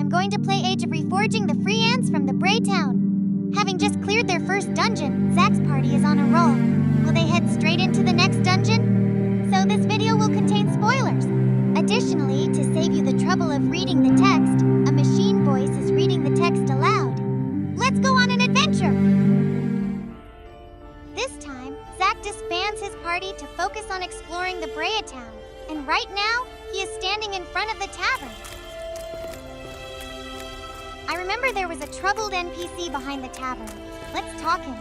I'm going to play Age of Reforging the Freelands from the Bray Town. Having just cleared their first dungeon, Zach's party is on a roll. Will they head straight into the next dungeon? So this video will contain spoilers. Additionally, to save you the trouble of reading the text, a machine voice is reading the text aloud. Let's go on an adventure! This time, Zach disbands his party to focus on exploring the Bray Town. And right now, he is standing in front of the tavern. I remember there was a troubled NPC behind the tavern. Let's talk him.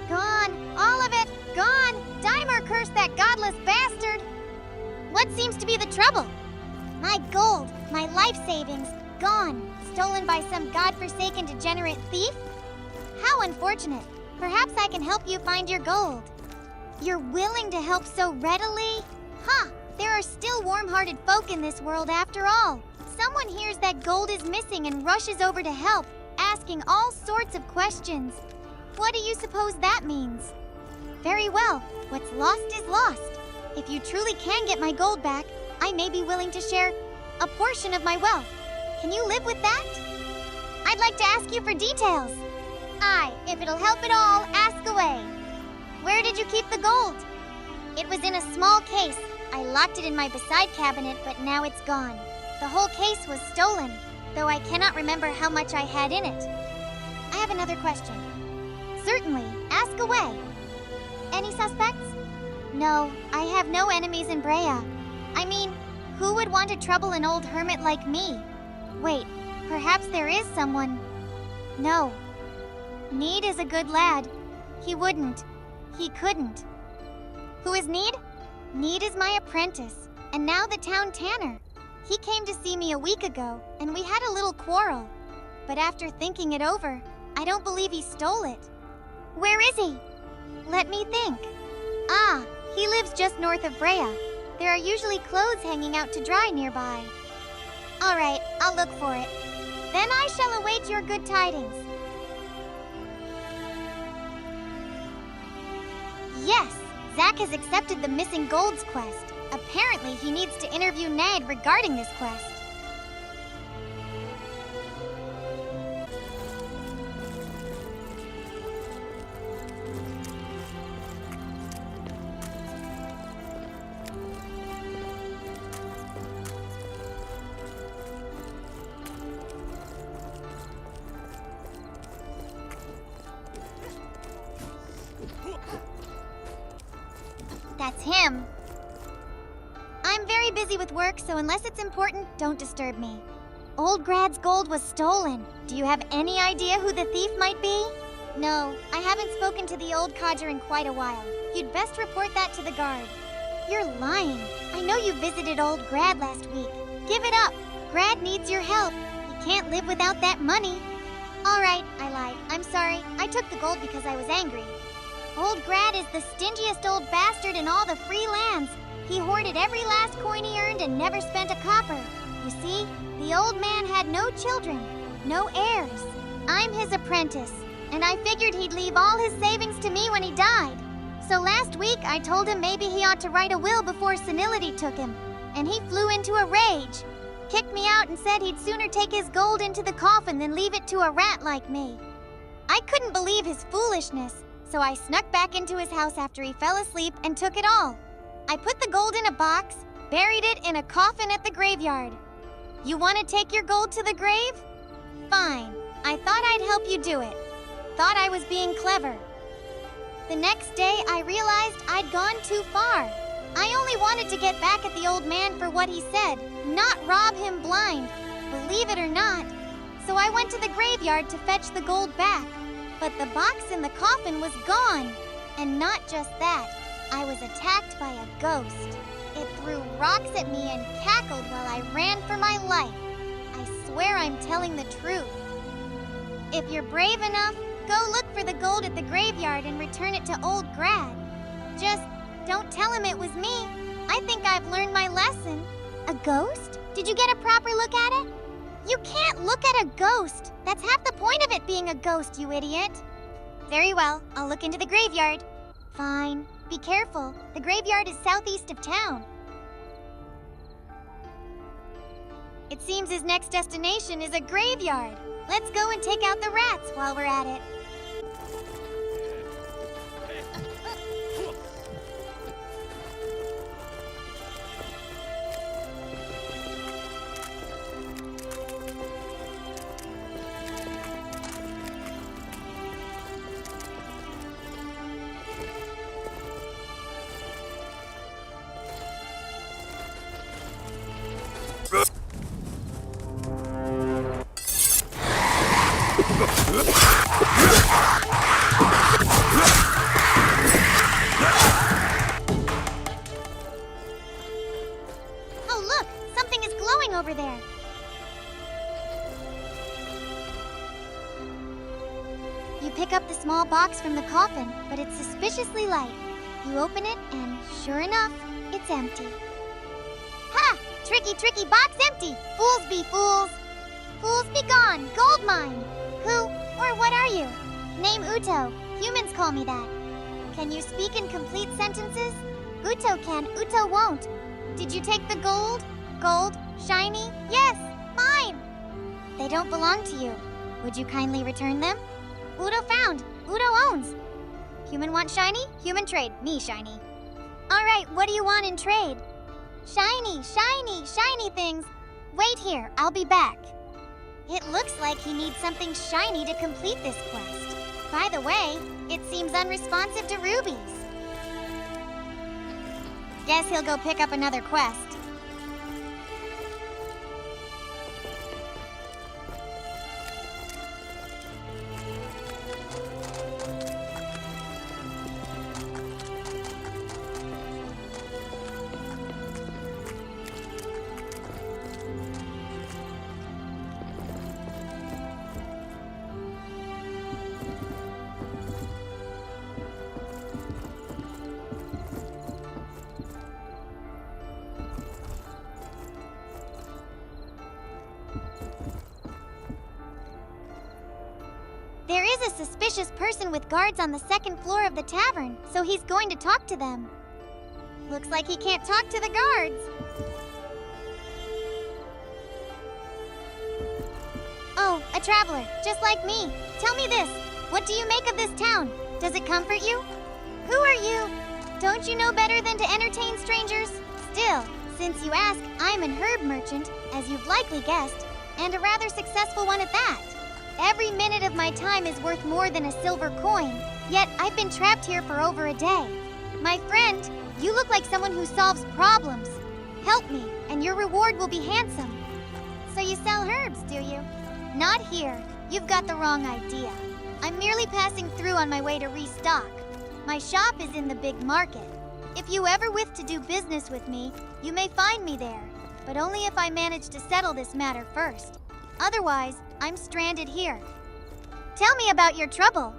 Gone! All of it! Gone! Dimer cursed that godless bastard! What seems to be the trouble? My gold, my life savings, gone. Stolen by some godforsaken degenerate thief? How unfortunate. Perhaps I can help you find your gold. You're willing to help so readily? Huh, there are still warm-hearted folk in this world after all. Someone hears that gold is missing and rushes over to help, asking all sorts of questions. What do you suppose that means? Very well, what's lost is lost. If you truly can get my gold back, I may be willing to share a portion of my wealth. Can you live with that? I'd like to ask you for details. Aye, if it'll help at all, ask away. Where did you keep the gold? It was in a small case. I locked it in my beside cabinet, but now it's gone. The whole case was stolen, though I cannot remember how much I had in it. I have another question. Certainly, ask away. Any suspects? No, I have no enemies in Brea. I mean, who would want to trouble an old hermit like me? Wait, perhaps there is someone. No. Need is a good lad. He wouldn't. He couldn't. Who is Need? Need is my apprentice, and now the town tanner. He came to see me a week ago, and we had a little quarrel. But after thinking it over, I don't believe he stole it. Where is he? Let me think. Ah, he lives just north of Brea. There are usually clothes hanging out to dry nearby. All right, I'll look for it. Then I shall await your good tidings. Yes, Zach has accepted the missing golds quest. Apparently, he needs to interview Ned regarding this quest. That's him. I'm very busy with work, so unless it's important, don't disturb me. Old Grad's gold was stolen. Do you have any idea who the thief might be? No, I haven't spoken to the old codger in quite a while. You'd best report that to the guard. You're lying. I know you visited old Grad last week. Give it up. Grad needs your help. He can't live without that money. All right, I lied. I'm sorry. I took the gold because I was angry. Old Grad is the stingiest old bastard in all the free lands. He hoarded every last coin he earned and never spent a copper. You see, the old man had no children, no heirs. I'm his apprentice, and I figured he'd leave all his savings to me when he died. So last week I told him maybe he ought to write a will before senility took him, and he flew into a rage. Kicked me out and said he'd sooner take his gold into the coffin than leave it to a rat like me. I couldn't believe his foolishness. So I snuck back into his house after he fell asleep and took it all. I put the gold in a box, buried it in a coffin at the graveyard. You want to take your gold to the grave? Fine. I thought I'd help you do it. Thought I was being clever. The next day, I realized I'd gone too far. I only wanted to get back at the old man for what he said, not rob him blind, believe it or not. So I went to the graveyard to fetch the gold back. But the box in the coffin was gone. And not just that, I was attacked by a ghost. It threw rocks at me and cackled while I ran for my life. I swear I'm telling the truth. If you're brave enough, go look for the gold at the graveyard and return it to old Grad. Just don't tell him it was me. I think I've learned my lesson. A ghost? Did you get a proper look at it? You can't look at a ghost. That's half the point of it being a ghost, you idiot. Very well, I'll look into the graveyard. Fine. Be careful. The graveyard is southeast of town. It seems his next destination is a graveyard. Let's go and take out the rats while we're at it. Oh, look! Something is glowing over there. You pick up the small box from the coffin, but it's suspiciously light. You open it, and sure enough, it's empty. Ha! Tricky, tricky box empty! Fools be fools! Fools be gone! Gold mine! Who or what are you? Name Uto. Humans call me that. Can you speak in complete sentences? Uto can, Uto won't. Did you take the gold? Gold? Shiny? Yes, mine! They don't belong to you. Would you kindly return them? Udo found. Udo owns. Human want shiny? Human trade. Me shiny. Alright, what do you want in trade? Shiny, shiny, shiny things. Wait here, I'll be back. It looks like he needs something shiny to complete this quest. By the way, it seems unresponsive to rubies. Guess he'll go pick up another quest. There is a suspicious person with guards on the second floor of the tavern, so he's going to talk to them. Looks like he can't talk to the guards. Oh, a traveler, just like me. Tell me this, what do you make of this town? Does it comfort you? Who are you? Don't you know better than to entertain strangers? Still, since you ask, I'm an herb merchant, as you've likely guessed, and a rather successful one at that. Every minute of my time is worth more than a silver coin, yet I've been trapped here for over a day. My friend, you look like someone who solves problems. Help me, and your reward will be handsome. So you sell herbs, do you? Not here. You've got the wrong idea. I'm merely passing through on my way to restock. My shop is in the big market. If you ever wish to do business with me, you may find me there, but only if I manage to settle this matter first. Otherwise, I'm stranded here. Tell me about your trouble.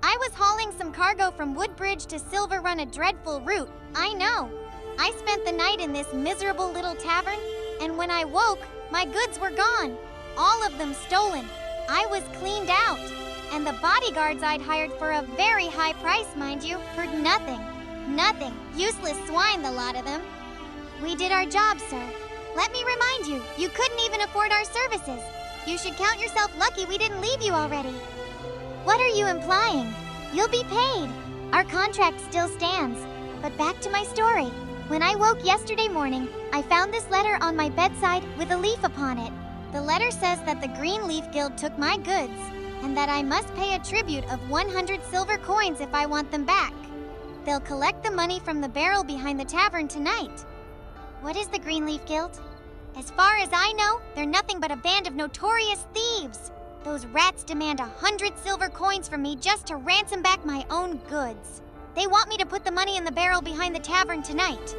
I was hauling some cargo from Woodbridge to Silver Run, a dreadful route, I know. I spent the night in this miserable little tavern, and when I woke, my goods were gone. All of them stolen. I was cleaned out. And the bodyguards I'd hired for a very high price, mind you, heard nothing. Nothing. Useless swine, the lot of them. We did our job, sir. Let me remind you, you couldn't even afford our services. You should count yourself lucky we didn't leave you already. What are you implying? You'll be paid. Our contract still stands. But back to my story. When I woke yesterday morning, I found this letter on my bedside with a leaf upon it. The letter says that the Green Leaf Guild took my goods, and that I must pay a tribute of 100 silver coins if I want them back. They'll collect the money from the barrel behind the tavern tonight. What is the Green Leaf Guild? As far as I know, they're nothing but a band of notorious thieves. Those rats demand 100 silver coins from me just to ransom back my own goods. They want me to put the money in the barrel behind the tavern tonight.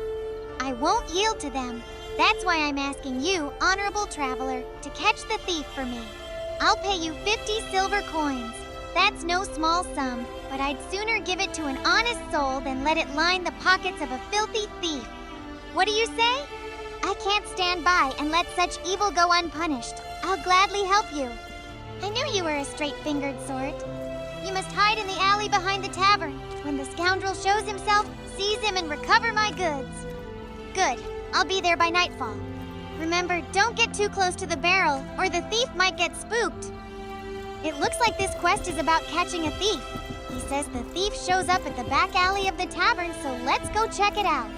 I won't yield to them. That's why I'm asking you, honorable traveler, to catch the thief for me. I'll pay you 50 silver coins. That's no small sum, but I'd sooner give it to an honest soul than let it line the pockets of a filthy thief. What do you say? I can't stand by and let such evil go unpunished. I'll gladly help you. I knew you were a straight-fingered sort. You must hide in the alley behind the tavern. When the scoundrel shows himself, seize him and recover my goods. Good. I'll be there by nightfall. Remember, don't get too close to the barrel, or the thief might get spooked. It looks like this quest is about catching a thief. He says the thief shows up at the back alley of the tavern, so let's go check it out.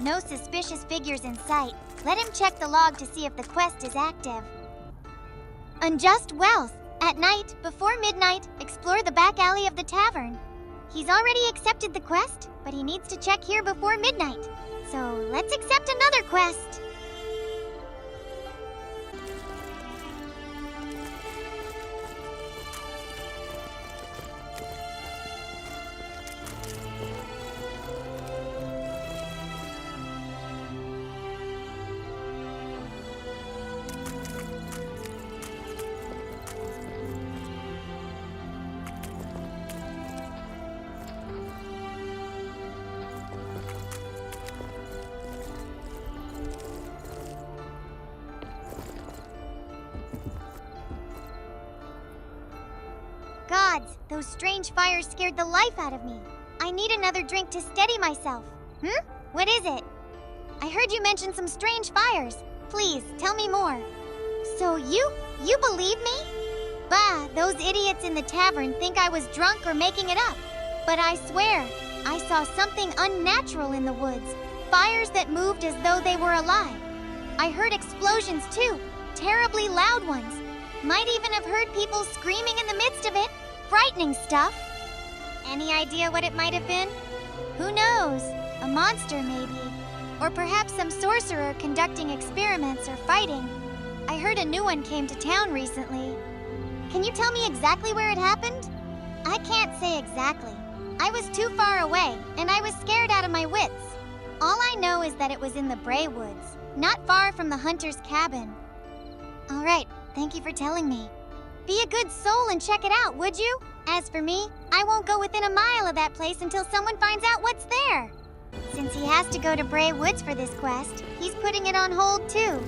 No suspicious figures in sight. Let him check the log to see if the quest is active. Unjust wealth. At night, before midnight, explore the back alley of the tavern. He's already accepted the quest, but he needs to check here before midnight. So let's accept another quest. Gods, those strange fires scared the life out of me. I need another drink to steady myself. What is it? I heard you mention some strange fires. Please, tell me more. So you believe me? Bah, those idiots in the tavern think I was drunk or making it up. But I swear, I saw something unnatural in the woods. Fires that moved as though they were alive. I heard explosions too, terribly loud ones. Might even have heard people screaming in the midst of it. Frightening stuff. Any idea what it might have been? Who knows? A monster, maybe. Or perhaps some sorcerer conducting experiments or fighting. I heard a new one came to town recently. Can you tell me exactly where it happened? I can't say exactly. I was too far away, and I was scared out of my wits. All I know is that it was in the Bray Woods, not far from the hunter's cabin. All right, thank you for telling me. Be a good soul and check it out, would you? As for me, I won't go within a mile of that place until someone finds out what's there. Since he has to go to Bray Woods for this quest, he's putting it on hold too.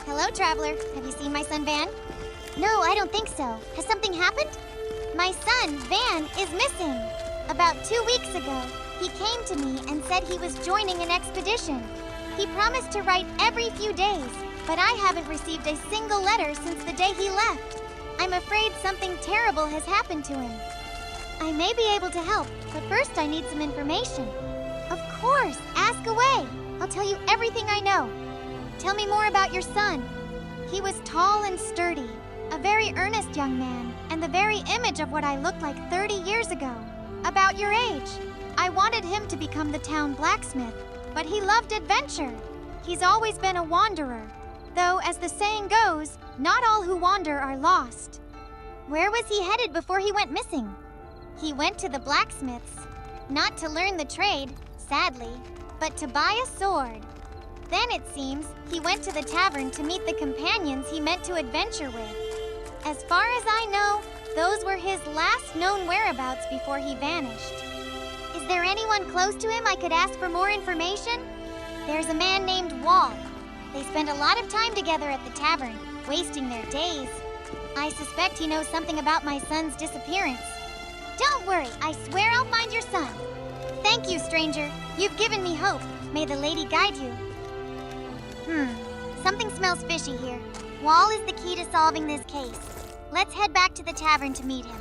Hello, traveler. Have you seen my son, Van? No, I don't think so. Has something happened? My son, Van, is missing. About 2 weeks ago, he came to me and said he was joining an expedition. He promised to write every few days, but I haven't received a single letter since the day he left. I'm afraid something terrible has happened to him. I may be able to help, but first I need some information. Of course, ask away. I'll tell you everything I know. Tell me more about your son. He was tall and sturdy, a very earnest young man, and the very image of what I looked like 30 years ago. About your age. I wanted him to become the town blacksmith, but he loved adventure. He's always been a wanderer, though as the saying goes, not all who wander are lost. Where was he headed before he went missing? He went to the blacksmith's, not to learn the trade, sadly, but to buy a sword. Then, it seems, he went to the tavern to meet the companions he meant to adventure with. As far as I know, those were his last known whereabouts before he vanished. Is there anyone close to him I could ask for more information? There's a man named Wall. They spend a lot of time together at the tavern, wasting their days. I suspect he knows something about my son's disappearance. Don't worry, I swear I'll find your son. Thank you, stranger. You've given me hope. May the lady guide you. Something smells fishy here. Wall is the key to solving this case. Let's head back to the tavern to meet him.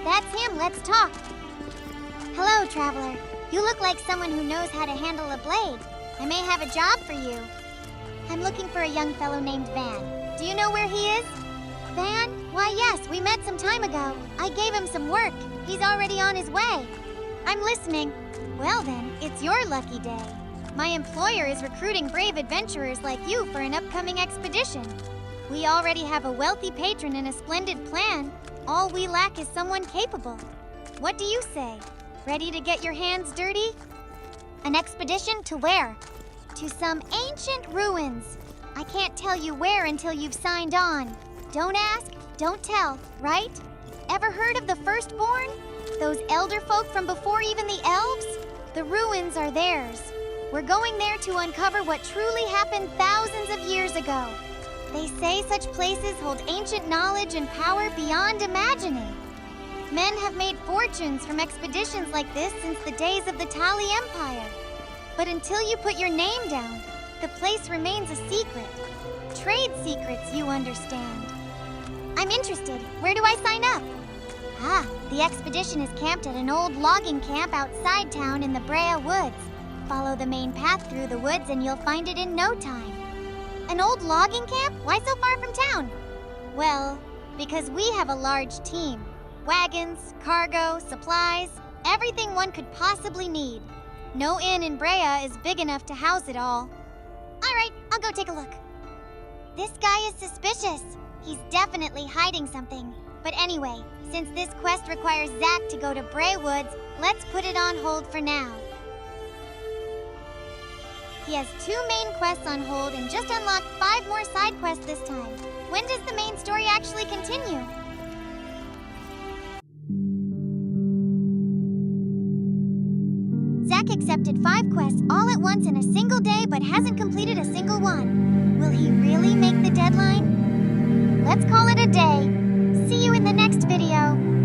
That's him, let's talk. Hello, traveler. You look like someone who knows how to handle a blade. I may have a job for you. I'm looking for a young fellow named Van. Do you know where he is? Van? Why, yes, we met some time ago. I gave him some work. He's already on his way. I'm listening. Well then, it's your lucky day. My employer is recruiting brave adventurers like you for an upcoming expedition. We already have a wealthy patron and a splendid plan. All we lack is someone capable. What do you say? Ready to get your hands dirty? An expedition to where? To some ancient ruins. I can't tell you where until you've signed on. Don't ask, don't tell, right? Ever heard of the Firstborn? Those elder folk from before even the elves? The ruins are theirs. We're going there to uncover what truly happened thousands of years ago. They say such places hold ancient knowledge and power beyond imagining. Men have made fortunes from expeditions like this since the days of the Tali Empire. But until you put your name down, the place remains a secret. Trade secrets, you understand. I'm interested. Where do I sign up? The expedition is camped at an old logging camp outside town in the Brea Woods. Follow the main path through the woods and you'll find it in no time. An old logging camp? Why so far from town? Well, because we have a large team. Wagons, cargo, supplies, everything one could possibly need. No inn in Brea is big enough to house it all. All right, I'll go take a look. This guy is suspicious. He's definitely hiding something. But anyway, since this quest requires Zack to go to Brea Woods, let's put it on hold for now. He has 2 main quests on hold and just unlocked 5 more side quests this time. When does the main story actually continue? Zack accepted 5 quests all at once in a single day but hasn't completed a single one. Will he really make the deadline? Let's call it a day. See you in the next video.